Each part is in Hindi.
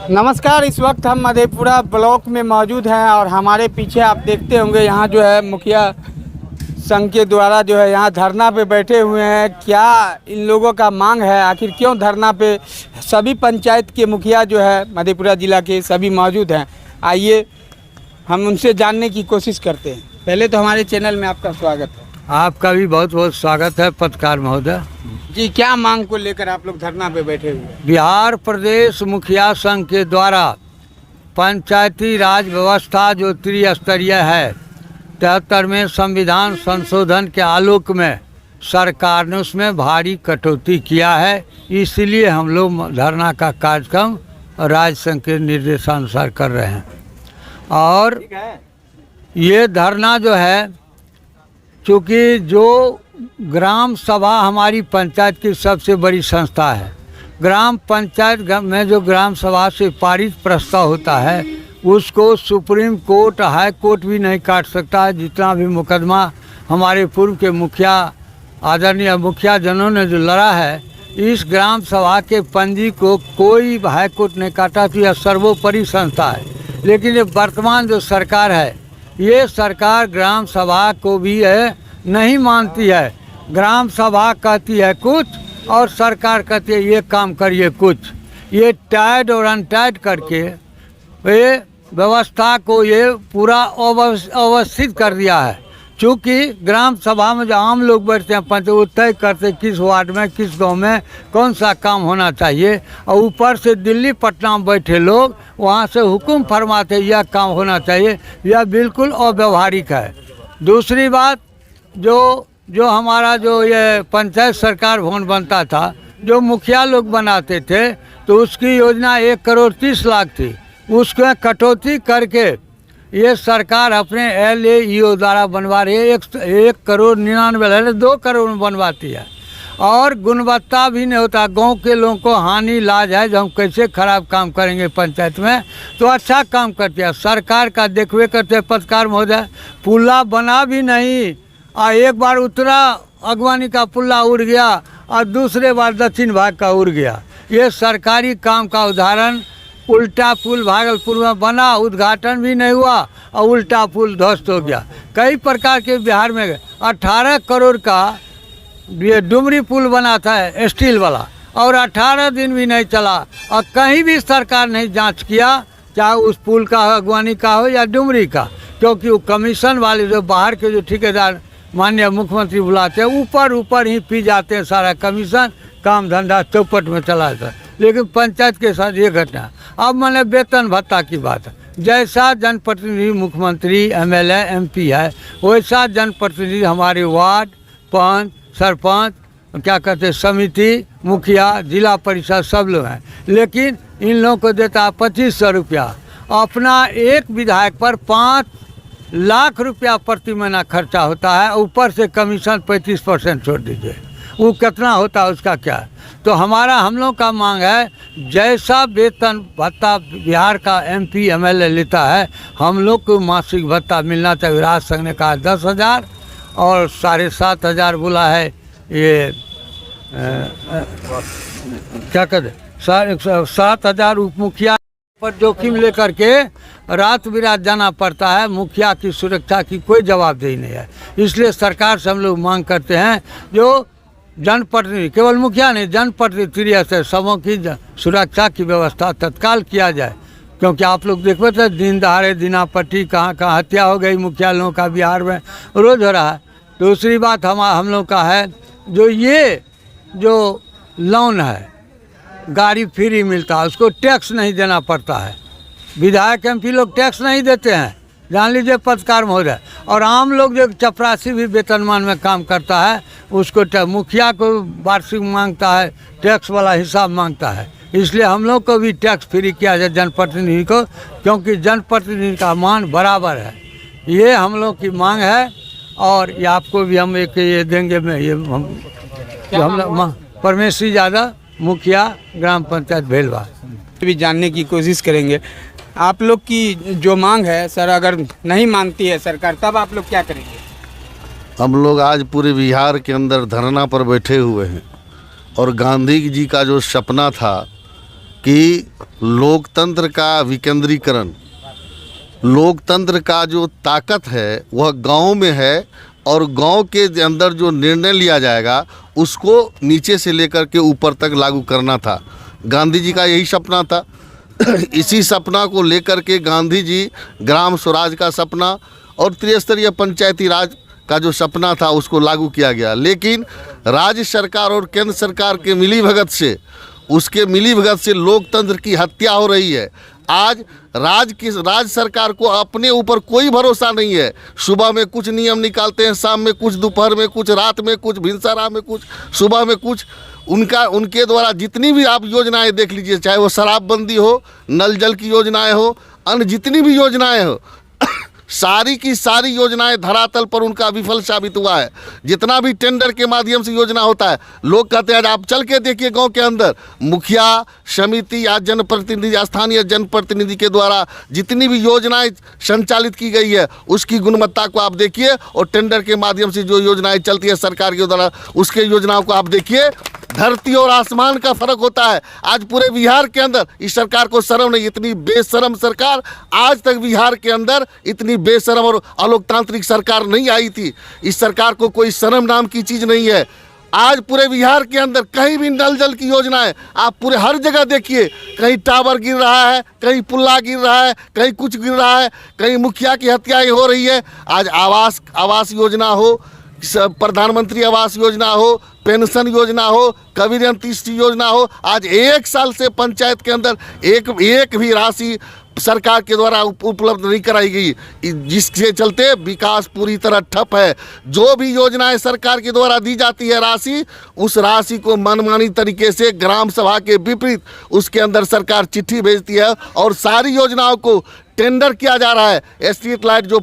नमस्कार। इस वक्त हम मधेपुरा ब्लॉक में मौजूद हैं और हमारे पीछे आप देखते होंगे यहाँ जो है मुखिया संघ के द्वारा जो है यहाँ धरना पे बैठे हुए हैं। क्या इन लोगों का मांग है, आखिर क्यों धरना पे? सभी पंचायत के मुखिया जो है मधेपुरा ज़िला के सभी मौजूद हैं। आइए हम उनसे जानने की कोशिश करते हैं। पहले तो हमारे चैनल में आपका स्वागत है। आपका भी बहुत बहुत स्वागत है पत्रकार महोदय जी। क्या मांग को लेकर आप लोग धरना पे बैठे हुए हैं? बिहार प्रदेश मुखिया संघ के द्वारा पंचायती राज व्यवस्था जो त्रिस्तरीय है 73 में संविधान संशोधन के आलोक में सरकार ने उसमें भारी कटौती किया है। इसलिए हम लोग धरना का कार्यक्रम राज्य संघ के निर्देशानुसार कर रहे हैं। और ये धरना जो है, चूँकि जो ग्राम सभा हमारी पंचायत की सबसे बड़ी संस्था है, ग्राम पंचायत में जो ग्राम सभा से पारित प्रस्ताव होता है उसको सुप्रीम कोर्ट, हाई कोर्ट भी नहीं काट सकता है। जितना भी मुकदमा हमारे पूर्व के मुखिया, आदरणीय मुखिया जनों ने जो लड़ा है, इस ग्राम सभा के पंजी को कोई हाई कोर्ट नहीं काटा। तो यह सर्वोपरि संस्था है। लेकिन ये वर्तमान जो सरकार है, ये सरकार ग्राम सभा को भी नहीं मानती है। ग्राम सभा कहती है कुछ और सरकार कहती है ये काम करिए कुछ। ये टाइट और अनटाइट करके ये व्यवस्था को ये पूरा अवस्थित कर दिया है। चूँकि ग्राम सभा में जो आम लोग बैठते हैं, पंच वो तय करते किस वार्ड में, किस गांव में कौन सा काम होना चाहिए, और ऊपर से दिल्ली पटना में बैठे लोग वहाँ से हुक्म फरमाते यह काम होना चाहिए। यह बिल्कुल अव्यवहारिक है। दूसरी बात, जो हमारा जो ये पंचायत सरकार भवन बनता था, जो मुखिया लोग बनाते थे, तो उसकी योजना 1,30,00,000 थी। उसको कटौती करके ये सरकार अपने LAEO द्वारा बनवा रही है। 1,99,00,000 2 करोड़ में बनवाती है। और गुणवत्ता भी नहीं होता। गांव के लोगों को हानि इलाज है। जब हम कैसे खराब काम करेंगे पंचायत में, तो अच्छा काम करते हैं। सरकार का देखवे करते हैं पत्रकार महोदय। पुल्ला बना भी नहीं, और एक बार उतरा अगवानी का पुल्ला उड़ गया और दूसरे बार दक्षिण भाग का उड़ गया। ये सरकारी काम का उदाहरण। उल्टा पुल भागलपुर में बना, उद्घाटन भी नहीं हुआ और उल्टा पुल ध्वस्त हो गया। कई प्रकार के बिहार में 18 करोड़ का ये डुमरी पुल बना था स्टील वाला, और 18 दिन भी नहीं चला। और कहीं भी सरकार नहीं जांच किया, चाहे उस पुल का अगवानी का हो या डुमरी का, क्योंकि वो कमीशन वाले जो बाहर के जो ठेकेदार माननीय मुख्यमंत्री बुलाते हैं, ऊपर ही पी जाते हैं सारा कमीशन। काम धंधा चौपट में चला जाता है। लेकिन पंचायत के साथ ये घटना। अब मैंने वेतन भत्ता की बात है। जैसा जनप्रतिनिधि मुख्यमंत्री, MLA, MP है, वैसा जनप्रतिनिधि हमारे वार्ड, पंच, सरपंच, क्या कहते हैं, समिति, मुखिया, जिला परिषद सब लोग हैं। लेकिन इन लोगों को देता है 2500 रुपया। अपना एक विधायक पर 5 लाख रुपया प्रति महीना खर्चा होता है। ऊपर से कमीशन 35% छोड़ दीजिए, वो कितना होता है उसका क्या? तो हम लोग का मांग है, जैसा वेतन भत्ता बिहार का MP, MLA लेता है, हम लोग को मासिक भत्ता मिलना चाहिए। राज संघ ने कहा 10,000 और 7,500 बोला है। ये क्या कहते 7,000 उप मुखिया पर जोखिम लेकर के रात बिरात जाना पड़ता है। मुखिया की सुरक्षा की कोई जवाबदेही नहीं है। इसलिए सरकार से हम लोग मांग करते हैं, जो जनप्रतिनिधि, केवल मुखिया नहीं, जनप्रतिनिधि से सबों की सुरक्षा की व्यवस्था तत्काल किया जाए। क्योंकि आप लोग देखो तो दिन दहाड़े दीनापट्टी कहाँ हत्या हो गई मुखिया लोगों का बिहार में रोज हो रहा है। दूसरी बात हम लोग का है, जो लोन है, गाड़ी फ्री मिलता है, उसको टैक्स नहीं देना पड़ता है। विधायक MP लोग टैक्स नहीं देते हैं, जान लीजिए पत्रकार महोदय। और आम लोग जो चपरासी भी वेतनमान में काम करता है, उसको मुखिया को वार्षिक मांगता है, टैक्स वाला हिसाब मांगता है। इसलिए हम लोग को भी टैक्स फ्री किया जाए जनप्रतिनिधि को, क्योंकि जनप्रतिनिधि का मान बराबर है। ये हम लोग की मांग है। और ये आपको भी हम एक ये देंगे में, ये हम लोग परमेश्वरी यादव, मुखिया, ग्राम पंचायत भेलवा, भी जानने की कोशिश करेंगे। आप लोग की जो मांग है सर, अगर नहीं मानती है सरकार, तब आप लोग क्या करेंगे? हम लोग आज पूरे बिहार के अंदर धरना पर बैठे हुए हैं। और गांधी जी का जो सपना था कि लोकतंत्र का विकेंद्रीकरण, लोकतंत्र का जो ताकत है वह गांव में है और गांव के अंदर जो निर्णय लिया जाएगा उसको नीचे से लेकर के ऊपर तक लागू करना था। गांधी जी का यही सपना था। इसी सपना को लेकर के गांधी जी ग्राम स्वराज का सपना और त्रिस्तरीय पंचायती राज का जो सपना था उसको लागू किया गया। लेकिन राज्य सरकार और केंद्र सरकार के मिलीभगत से लोकतंत्र की हत्या हो रही है। आज राज्य सरकार को अपने ऊपर कोई भरोसा नहीं है। सुबह में कुछ नियम निकालते हैं, शाम में कुछ, दोपहर में कुछ, रात में कुछ, भिनसरा में कुछ, सुबह में कुछ। उनके द्वारा जितनी भी आप योजनाएं देख लीजिए, चाहे वो शराबबंदी हो, नल जल की योजनाएं हो, अन्य जितनी भी योजनाएं हो, सारी की सारी योजनाएं धरातल पर उनका विफल साबित हुआ है। जितना भी टेंडर के माध्यम से योजना होता है, लोग कहते हैं आप चल के देखिए गांव के अंदर मुखिया समिति या जनप्रतिनिधि या स्थानीय जनप्रतिनिधि के द्वारा जितनी भी योजनाएं संचालित की गई है उसकी गुणवत्ता को आप देखिए, और टेंडर के माध्यम से जो योजनाएं चलती है सरकार के द्वारा उसके योजनाओं को आप देखिए। धरती और आसमान का फर्क होता है। आज पूरे बिहार के अंदर इस सरकार को शर्म नहीं, इतनी बेशरम सरकार आज तक बिहार के अंदर इतनी बेशरम और अलोकतांत्रिक सरकार नहीं आई थी। इस सरकार को कोई शर्म नाम की चीज़ नहीं है। आज पूरे बिहार के अंदर कहीं भी नल जल की योजनाएं आप पूरे हर जगह देखिए, कहीं टावर गिर रहा है, कहीं पुल्ला गिर रहा है, कहीं कुछ गिर रहा है, कहीं मुखिया की हत्याएं हो रही है। आज आवास योजना हो, प्रधानमंत्री आवास योजना हो, पेंशन योजना हो, कबीर अंत्येष्टि योजना हो, आज 1 साल से पंचायत के अंदर एक भी राशि सरकार के द्वारा उपलब्ध नहीं कराई गई, जिसके चलते विकास पूरी तरह ठप है। जो भी योजनाएं सरकार के द्वारा दी जाती है राशि, उस राशि को मनमानी तरीके से ग्राम सभा के विपरीत उसके अंदर सरकार चिट्ठी भेजती है और सारी योजनाओं को टेंडर किया जा रहा है। स्ट्रीट लाइट जो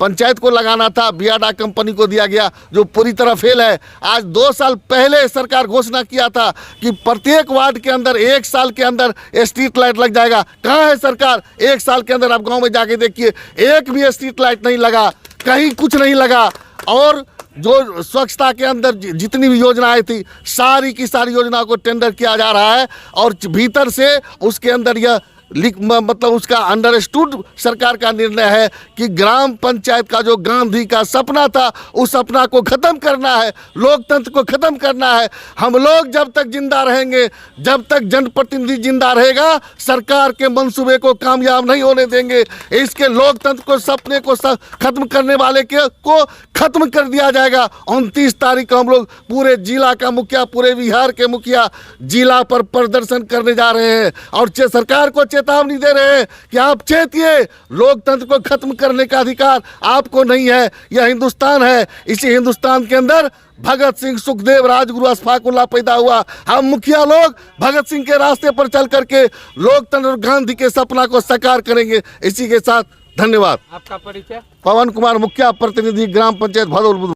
पंचायत को लगाना था, बियाडा कंपनी को दिया गया, जो पूरी तरह फेल है। आज 2 साल पहले सरकार घोषणा किया था कि प्रत्येक वार्ड के अंदर 1 साल के अंदर स्ट्रीट लाइट लग जाएगा। कहाँ है सरकार? 1 साल के अंदर आप गांव में जाके देखिए, एक भी स्ट्रीट लाइट नहीं लगा, कहीं कुछ नहीं लगा। और जो स्वच्छता के अंदर जितनी भी योजनाएं थी, सारी की सारी योजनाओं को टेंडर किया जा रहा है और भीतर से उसके अंदर यह मतलब उसका अंडरस्टूड सरकार का निर्णय है कि ग्राम पंचायत का जो गांधी का सपना था उस सपना को ख़त्म करना है, लोकतंत्र को ख़त्म करना है। हम लोग जब तक जिंदा रहेंगे, जब तक जनप्रतिनिधि जिंदा रहेगा, सरकार के मंसूबे को कामयाब नहीं होने देंगे। इसके लोकतंत्र को, सपने को ख़त्म करने वाले को ख़त्म कर दिया जाएगा। 29 तारीख को हम लोग पूरे जिला का मुखिया, पूरे बिहार के मुखिया जिला पर प्रदर्शन करने जा रहे हैं और सरकार को चेतावनी दे रहे हैं कि आप चेतिए, लोकतंत्र को खत्म करने का अधिकार आपको नहीं है। यह हिंदुस्तान है, इसी हिंदुस्तान के अंदर भगत सिंह, सुखदेव, राजगुरु, अशफाकुल्लाह पैदा हुआ। हम मुखिया लोग भगत सिंह के रास्ते पर चल करके लोकतंत्र और गांधी के सपना को साकार करेंगे। इसी के साथ धन्यवाद। आपका परिचय? पवन कुमार, मुखिया प्रतिनिधि, ग्राम पंचायत भदौल।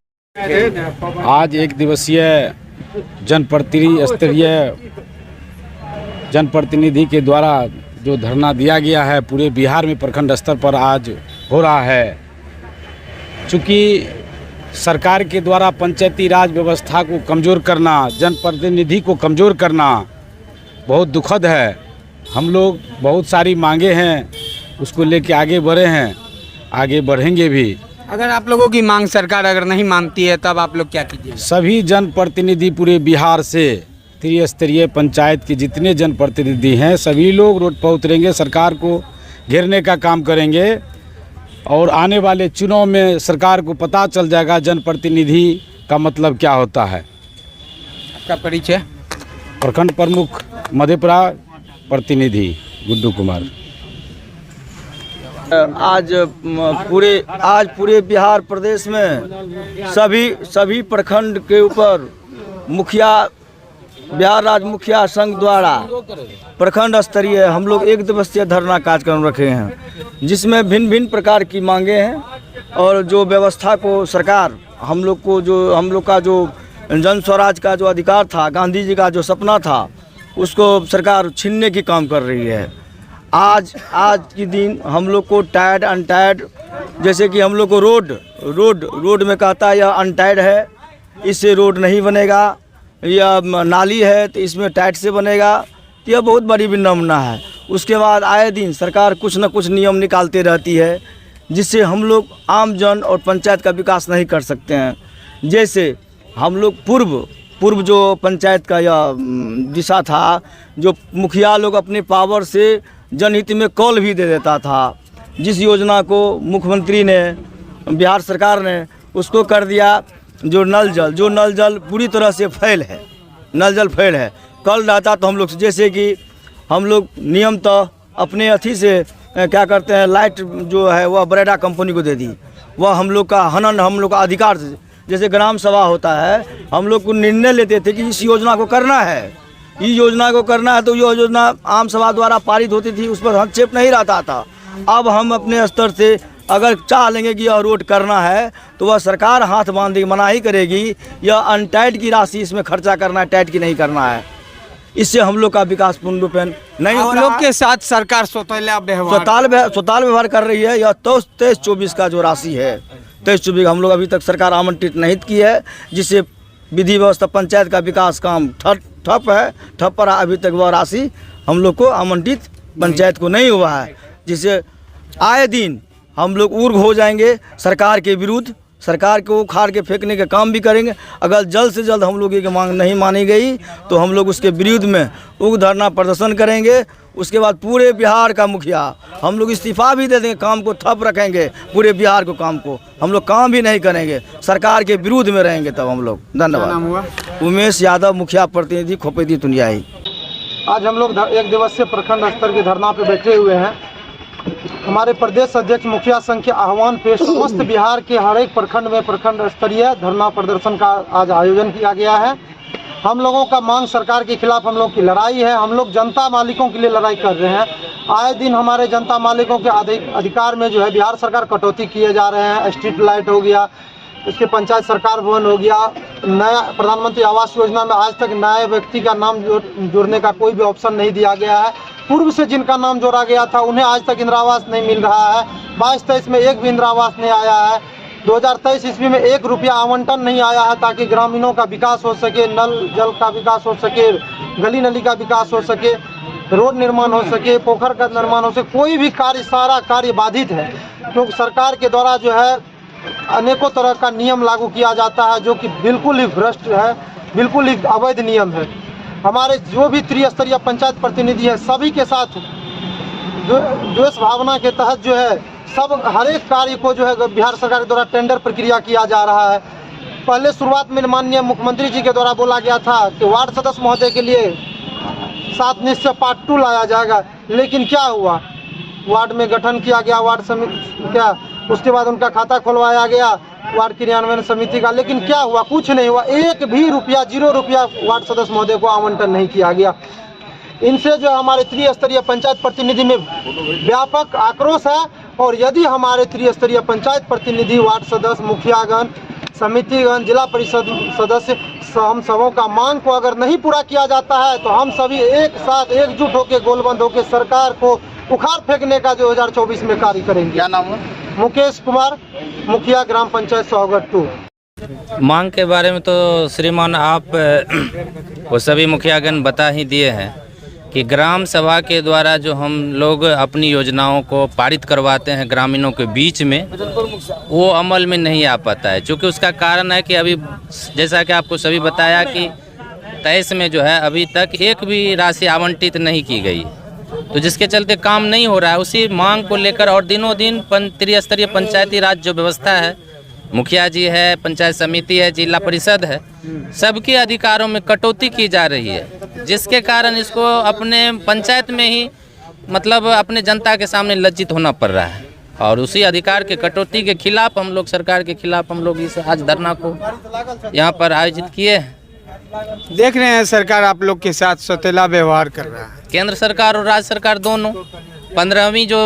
आज 1 दिवसीय जनप्रतिनिधि के द्वारा जो धरना दिया गया है पूरे बिहार में प्रखंड स्तर पर आज हो रहा है। चूँकि सरकार के द्वारा पंचायती राज व्यवस्था को कमज़ोर करना, जनप्रतिनिधि को कमज़ोर करना बहुत दुखद है। हम लोग बहुत सारी मांगे हैं, उसको लेके आगे बढ़े हैं, आगे बढ़ेंगे भी। अगर आप लोगों की मांग सरकार अगर नहीं मानती है तब आप लोग क्या कीजिए? सभी जनप्रतिनिधि पूरे बिहार से त्रिस्तरीय पंचायत के जितने जनप्रतिनिधि हैं सभी लोग रोड पर उतरेंगे, सरकार को घेरने का काम करेंगे और आने वाले चुनाव में सरकार को पता चल जाएगा जनप्रतिनिधि का मतलब क्या होता है। आपका परिचय? प्रखंड प्रमुख मधेपुरा, प्रतिनिधि गुड्डू कुमार। आज पूरे बिहार प्रदेश में सभी प्रखंड के ऊपर मुखिया, बिहार राज्य मुखिया संघ द्वारा प्रखंड स्तरीय हम लोग 1 दिवसीय धरना कार्यक्रम रखे हैं, जिसमें भिन्न भिन्न प्रकार की मांगे हैं और जो व्यवस्था को सरकार हम लोग का जो जन स्वराज का जो अधिकार था, गांधी जी का जो सपना था, उसको सरकार छीनने की काम कर रही है। आज के दिन हम लोग को टायर्ड अनटायर्ड, जैसे कि हम लोग को रोड में कहता है यह अनटायर्ड है, इससे रोड नहीं बनेगा, या नाली है तो इसमें टाइट से बनेगा, तो यह बहुत बड़ी विडम्बना है। उसके बाद आए दिन सरकार कुछ न कुछ नियम निकालते रहती है, जिससे हम लोग आम जन और पंचायत का विकास नहीं कर सकते हैं। जैसे हम लोग पूर्व जो पंचायत का यह दिशा था, जो मुखिया लोग अपने पावर से जनहित में कॉल भी दे देता था, जिस योजना को मुख्यमंत्री ने, बिहार सरकार ने उसको कर दिया जो नल जल पूरी तरह से फेल है। नल जल फेल है। कल रहता तो हम लोग, जैसे कि हम लोग नियम तो अपने अथी से क्या करते हैं, लाइट जो है वह बरेडा कंपनी को दे दी। वह हम लोग का हनन, हम लोग का अधिकार, जैसे ग्राम सभा होता है, हम लोग को निर्णय लेते थे कि इस योजना को करना है, इस योजना को करना है, तो यह योजना आम सभा द्वारा पारित होती थी, उस पर हस्तक्षेप नहीं रहता था। अब हम अपने स्तर से अगर चाह लेंगे कि यह रोड करना है तो वह सरकार हाथ बांध के मना ही करेगी। यह अनटाइट की राशि इसमें खर्चा करना है, टाइट की नहीं करना है। इससे हम लोग का विकास पूर्ण रूप नहीं हो हम रहा लोग है। के साथ सरकार स्वतःला व्यवहार स्वताल व्यवहार कर रही है। यह 23-24 का जो राशि है, 23-24 हम लोग अभी तक सरकार आमंत्रित नहीं की है, जिससे विधि व्यवस्था पंचायत का विकास काम ठप है। ठप पर अभी तक वह राशि हम लोग को आवंटित पंचायत को नहीं हुआ है, जिससे आए दिन हम लोग उग्र हो जाएंगे सरकार के विरुद्ध। सरकार को उखाड़ के फेंकने का काम भी करेंगे। अगर जल्द से जल्द हम लोग की मांग नहीं मानी गई तो हम लोग उसके विरुद्ध में उग्र धरना प्रदर्शन करेंगे। उसके बाद पूरे बिहार का मुखिया हम लोग इस्तीफा भी दे देंगे, काम को ठप रखेंगे। पूरे बिहार को काम को हम लोग काम भी नहीं करेंगे, सरकार के विरुद्ध में रहेंगे तब हम लोग। धन्यवाद। उमेश यादव, मुखिया प्रतिनिधि, खोपेदी तुनियाई। आज हम लोग एक दिवसीय प्रखंड स्तर के धरना पे बैठे हुए हैं। हमारे प्रदेश अध्यक्ष मुखिया संघ के आह्वान पे समस्त बिहार के हर एक प्रखंड में प्रखंड स्तरीय धरना प्रदर्शन का आज आयोजन किया गया है। हम लोगों का मांग सरकार के खिलाफ हम लोग की लड़ाई है। हम लोग जनता मालिकों के लिए लड़ाई कर रहे हैं। आए दिन हमारे जनता मालिकों के अधिकार में जो है बिहार सरकार कटौती किए जा रहे हैं। स्ट्रीट लाइट हो गया, इसके पंचायत सरकार भवन हो गया, नया प्रधानमंत्री आवास योजना में आज तक नए व्यक्ति का नाम जोड़ने का कोई भी ऑप्शन नहीं दिया गया है। पूर्व से जिनका नाम जोड़ा गया था उन्हें आज तक इंदिरा आवास नहीं मिल रहा है। 22-23 में एक भी इंदिरा आवास नहीं आया है। 2023 ईस्वी में 1 रुपया आवंटन नहीं आया है ताकि ग्रामीणों का विकास हो सके, नल जल का विकास हो सके, गली नली का विकास हो सके, रोड निर्माण हो सके, पोखर का निर्माण हो सके। कोई भी कार्य, सारा कार्य बाधित है, क्योंकि सरकार के द्वारा जो है अनेकों तरह का नियम लागू किया जाता है जो कि बिल्कुल ही भ्रष्ट है, बिल्कुल ही अवैध नियम है। हमारे जो भी त्रिस्तरीय पंचायत प्रतिनिधि है सभी के साथ द्वेष भावना के तहत जो है सब हर एक कार्य को जो है बिहार सरकार द्वारा टेंडर प्रक्रिया किया जा रहा है। पहले शुरुआत में माननीय मुख्यमंत्री जी के द्वारा बोला गया था कि वार्ड सदस्य महोदय के लिए 7 निश्चय पार्ट 2 लाया जाएगा, लेकिन क्या हुआ, वार्ड में गठन किया गया वार्ड समिति क्या, उसके बाद उनका खाता खुलवाया गया वार्ड क्रियान्वयन समिति का, लेकिन क्या हुआ, कुछ नहीं हुआ। 1 भी रुपया, 0 रुपया वार्ड सदस्य महोदय को आवंटन नहीं किया गया। इनसे जो हमारे त्रिस्तरीय पंचायत प्रतिनिधि में व्यापक आक्रोश है। और यदि हमारे त्रिस्तरीय पंचायत प्रतिनिधि, वार्ड सदस्य, मुखियागण, समितिगण, जिला परिषद सदस्य, हम सबों का मांग को अगर नहीं पूरा किया जाता है तो हम सभी एक साथ एकजुट होकर गोलबंद होकर सरकार को उखाड़ फेंकने का 2024 में कार्य करेंगे। क्या नाम है? मुकेश कुमार, मुखिया ग्राम पंचायत सोहगढ़ 2। मांग के बारे में तो श्रीमान आप वो सभी मुखियागण बता ही दिए हैं कि ग्राम सभा के द्वारा जो हम लोग अपनी योजनाओं को पारित करवाते हैं ग्रामीणों के बीच में, वो अमल में नहीं आ पाता है। क्योंकि उसका कारण है कि अभी जैसा कि आपको सभी बताया कि 23 में जो है अभी तक एक भी राशि आवंटित नहीं की गई, तो जिसके चलते काम नहीं हो रहा है। उसी मांग को लेकर और दिनों दिन त्रिस्तरीय पंचायती राज जो व्यवस्था है, मुखिया जी है, पंचायत समिति है, जिला परिषद है, सबके अधिकारों में कटौती की जा रही है, जिसके कारण इसको अपने पंचायत में ही मतलब अपने जनता के सामने लज्जित होना पड़ रहा है। और उसी अधिकार के कटौती के खिलाफ हम लोग, सरकार के खिलाफ हम लोग इस आज धरना को यहाँ पर आयोजित किए हैं। देख रहे हैं सरकार आप लोग के साथ सौतेला व्यवहार कर रहा है। केंद्र सरकार और राज्य सरकार दोनों, 15वीं जो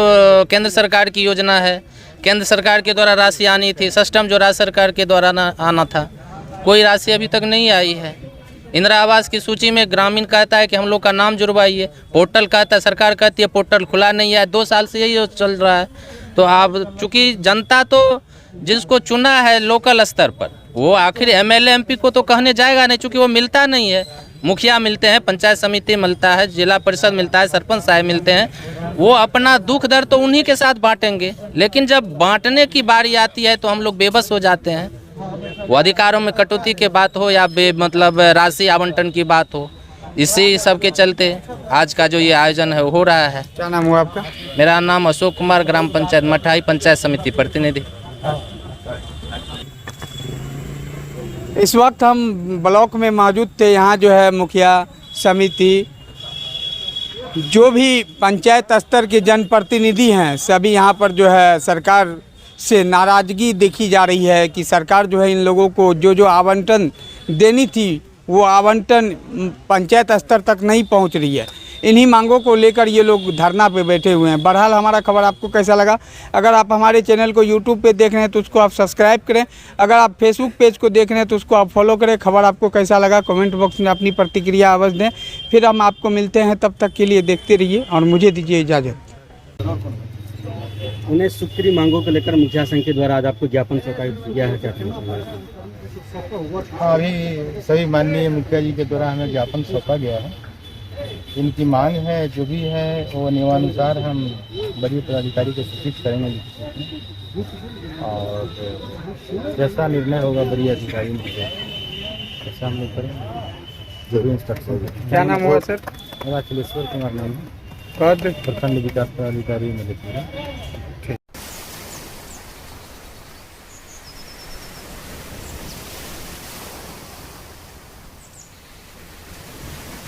केंद्र सरकार की योजना है, केंद्र सरकार के द्वारा राशि आनी थी, सिस्टम जो राज्य सरकार के द्वारा आना था, कोई राशि अभी तक नहीं आई है। इंदिरा आवास की सूची में ग्रामीण कहता है कि हम लोग का नाम जुड़वाइए, पोर्टल कहता है, सरकार कहती है पोर्टल खुला नहीं है। 2 साल से यही चल रहा है। तो आप चूँकि जनता तो जिसको चुना है लोकल स्तर पर, वो आखिर MLA MP को तो कहने जाएगा नहीं, चूँकि वो मिलता नहीं है। मुखिया मिलते हैं, पंचायत समिति मिलता है, जिला परिषद मिलता है, सरपंच साहब मिलते हैं, वो अपना दुख दर्द तो उन्हीं के साथ बांटेंगे, लेकिन जब बांटने की बारी आती है तो हम लोग बेबस हो जाते हैं। वो अधिकारों में कटौती के बात हो या मतलब राशि आवंटन की बात हो, इसी सब के चलते आज का जो ये आयोजन है हो रहा है। क्या नाम हुआ आपका? मेरा नाम अशोक कुमार, ग्राम पंचायत मठाई, पंचायत समिति प्रतिनिधि। इस वक्त हम ब्लॉक में मौजूद थे। यहाँ जो है मुखिया समिति, जो भी पंचायत स्तर के जनप्रतिनिधि हैं, सभी यहाँ पर जो है सरकार से नाराज़गी देखी जा रही है कि सरकार जो है इन लोगों को जो आवंटन देनी थी वो आवंटन पंचायत स्तर तक नहीं पहुँच रही है। इन्हीं मांगों को लेकर ये लोग धरना पे बैठे हुए हैं। बहरहाल हमारा खबर आपको कैसा लगा? अगर आप हमारे चैनल को यूट्यूब पे देख रहे हैं तो उसको आप सब्सक्राइब करें, अगर आप फेसबुक पेज को देख रहे हैं तो उसको आप फॉलो करें। खबर आपको कैसा लगा कमेंट बॉक्स में अपनी प्रतिक्रिया अवश्य दें। फिर हम आपको मिलते हैं, तब तक के लिए देखते रहिए और मुझे दीजिए इजाज़त। उन्हें सूत्री मांगों को लेकर मुखिया संघ के द्वारा आज आपको ज्ञापन सौंपा गया है, क्या कहेंगे? अभी सभी माननीय मुखिया जी के द्वारा हमें ज्ञापन सौंपा गया है। इनकी मांग है जो भी है वो नियमानुसार हम वरीय पदाधिकारी को सूचित करेंगे और जैसा निर्णय होगा वरीय अधिकारी में ऐसा हम लोग करेंगे, जो भी इंस्ट्रक्शन। क्या नाम हुआ सर? मेरा अखिलेश्वर कुमार नाम है, पद प्रखंड विकास पदाधिकारी मधेपुरा।